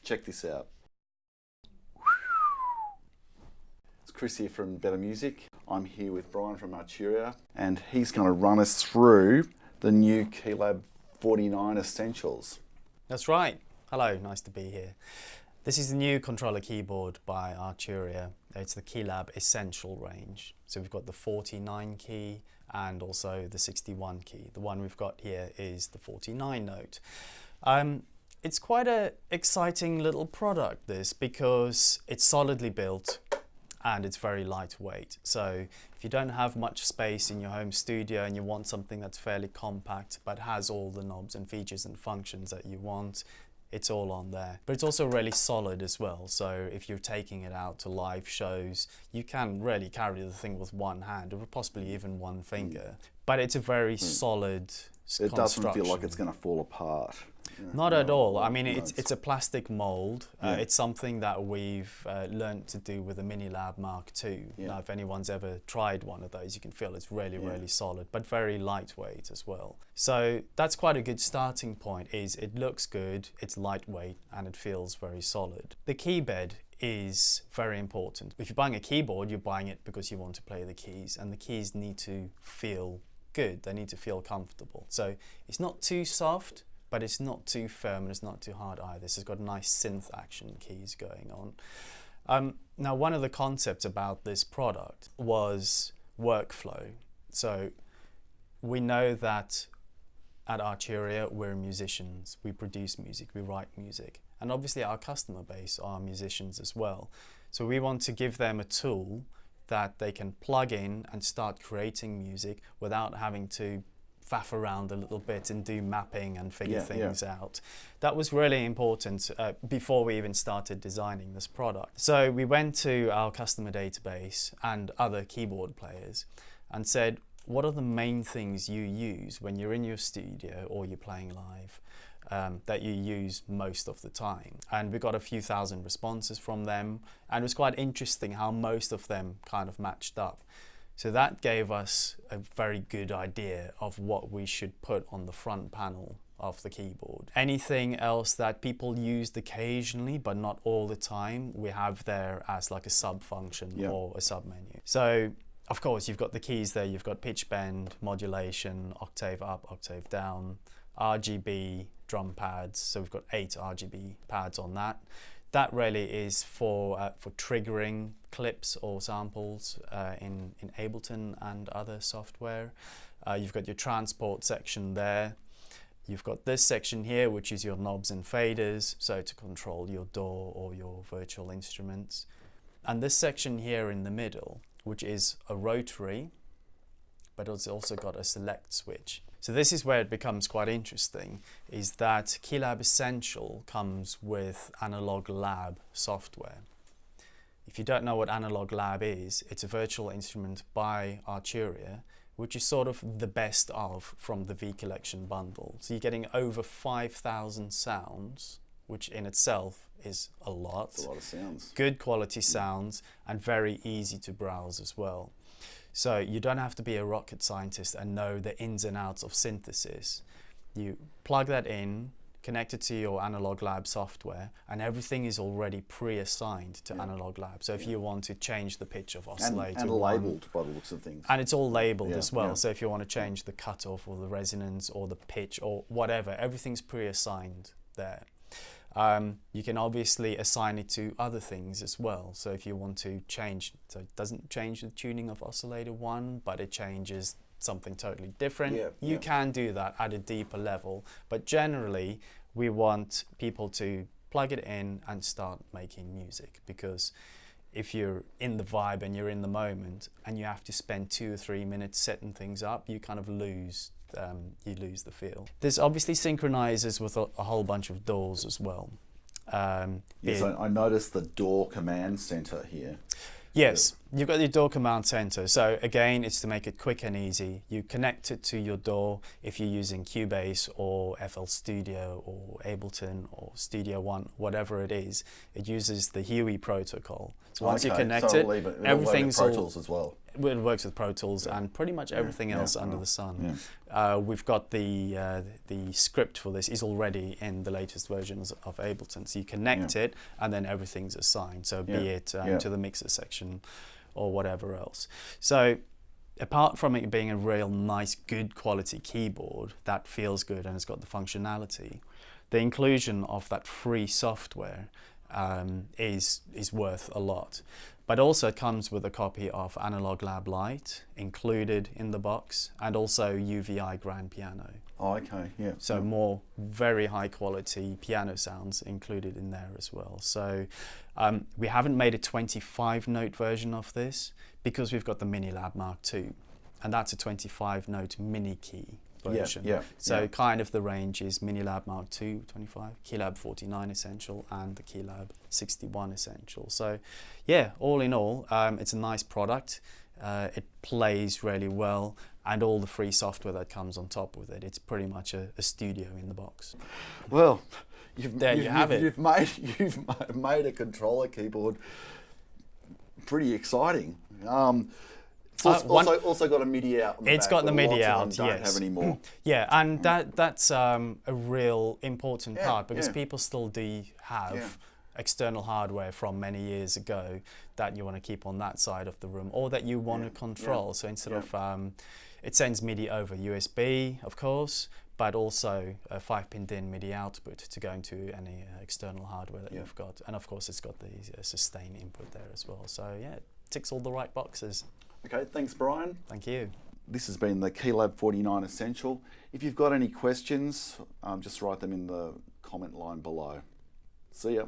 Check this out. It's Chris here from Better Music. I'm here with Bryan from Arturia, and he's going to run us through the new Keylab 49 Essentials. That's right. Hello, nice to be here. This is the new controller keyboard by Arturia. It's the Keylab Essential range. So we've got the 49 key and also the 61 key. The one we've got here is the 49 note. It's quite an exciting little product, this, because it's solidly built and it's very lightweight. So if you don't have much space in your home studio and you want something that's fairly compact but has all the knobs and features and functions that you want, it's all on there. But it's also really solid as well. So if you're taking it out to live shows, you can really carry the thing with one hand or possibly even one finger. But it's a very solid construction. It doesn't feel like it's going to fall apart. Not at all. I mean, it's a plastic mold. It's something that we've learned to do with the MiniLab Mark II. Now, if anyone's ever tried one of those, you can feel it's really, really solid, but very lightweight as well. So that's quite a good starting point. It looks good, it's lightweight, and it feels very solid. The key bed is very important. If you're buying a keyboard, you're buying it because you want to play the keys, and the keys need to feel good. They need to feel comfortable. So it's not too soft, but it's not too firm and it's not too hard either. This has got nice synth action keys going on. Now, one of the concepts about this product was workflow. So we know that at Arturia, we're musicians. We produce music, we write music. And obviously our customer base are musicians as well. So we want to give them a tool that they can plug in and start creating music without having to faff around a little bit and do mapping and figure things out. That was really important before we even started designing this product. So we went to our customer database and other keyboard players and said, what are the main things you use when you're in your studio or you're playing live that you use most of the time? And we got a few thousand responses from them, and it was quite interesting how most of them kind of matched up. So that gave us a very good idea of what we should put on the front panel of the keyboard. Anything else that people used occasionally but not all the time, we have there as like a sub function or a sub menu. So of course you've got the keys there, you've got pitch bend, modulation, octave up, octave down, Rgb drum pads. So we've got 8 Rgb pads on that. That really is for triggering clips or samples in Ableton and other software. You've got your transport section there. You've got this section here, which is your knobs and faders, so to control your DAW or your virtual instruments. And this section here in the middle, which is a rotary, but it's also got a select switch. So this is where it becomes quite interesting, is that Keylab Essential comes with Analog Lab software. If you don't know what Analog Lab is, it's a virtual instrument by Arturia, which is sort of the best of from the V Collection bundle. So you're getting over 5,000 sounds, which in itself is a lot. That's a lot of sounds. Good quality sounds and very easy to browse as well. So you don't have to be a rocket scientist and know the ins and outs of synthesis. You plug that in, connect it to your Analog Lab software, and everything is already pre-assigned to Analog Lab. So if you want to change the pitch of oscillator, and labelled by the looks of things. And it's all labelled as well. So if you want to change the cutoff or the resonance or the pitch or whatever, everything's pre-assigned there. You can obviously assign it to other things as well. So if you want to change, so it doesn't change the tuning of oscillator 1, but it changes something totally different. You can do that at a deeper level, but generally we want people to plug it in and start making music, because if you're in the vibe and you're in the moment and you have to spend 2 or 3 minutes setting things up, you kind of lose the feel. This obviously synchronizes with a whole bunch of DAWs as well. Yes, I noticed the DAW command center here. Yes, You've got your door command center. So again, it's to make it quick and easy. You connect it to your door if you're using Cubase or FL Studio or Ableton or Studio One, whatever it is. It uses the HUI protocol. So once you connect so it, everything's Pro Tools as well. It works with Pro Tools and pretty much everything else under the sun. We've got the script for this is already in the latest versions of Ableton. So you connect it and then everything's assigned. So be it to the mixer section or whatever else. So apart from it being a real nice, good quality keyboard that feels good and it's got the functionality, the inclusion of that free software is worth a lot. But also it comes with a copy of Analog Lab Lite included in the box, and also UVI Grand Piano. Oh, okay, yeah. So more very high quality piano sounds included in there as well. So we haven't made a 25-note version of this because we've got the Mini Lab Mark II, and that's a 25-note mini key version. So kind of the range is Mini Lab Mark II 25, Keylab 49 Essential, and the Keylab 61 Essential. So yeah, all in all, it's a nice product. It plays really well, and all the free software that comes on top with it. It's pretty much a studio in the box. Well, you've made a controller keyboard pretty exciting. It's also got a MIDI out. It's got the MIDI out. Don't have any more. Yeah, and that's a real important part, because people still do have external hardware from many years ago that you want to keep on that side of the room, or that you want to control. So instead of it sends MIDI over USB, of course, but also a 5-pin DIN MIDI output to go into any external hardware that you've got. And of course, it's got the sustain input there as well. So yeah, it ticks all the right boxes. Okay, thanks, Brian. Thank you. This has been the Keylab 49 Essential. If you've got any questions, just write them in the comment line below. See ya.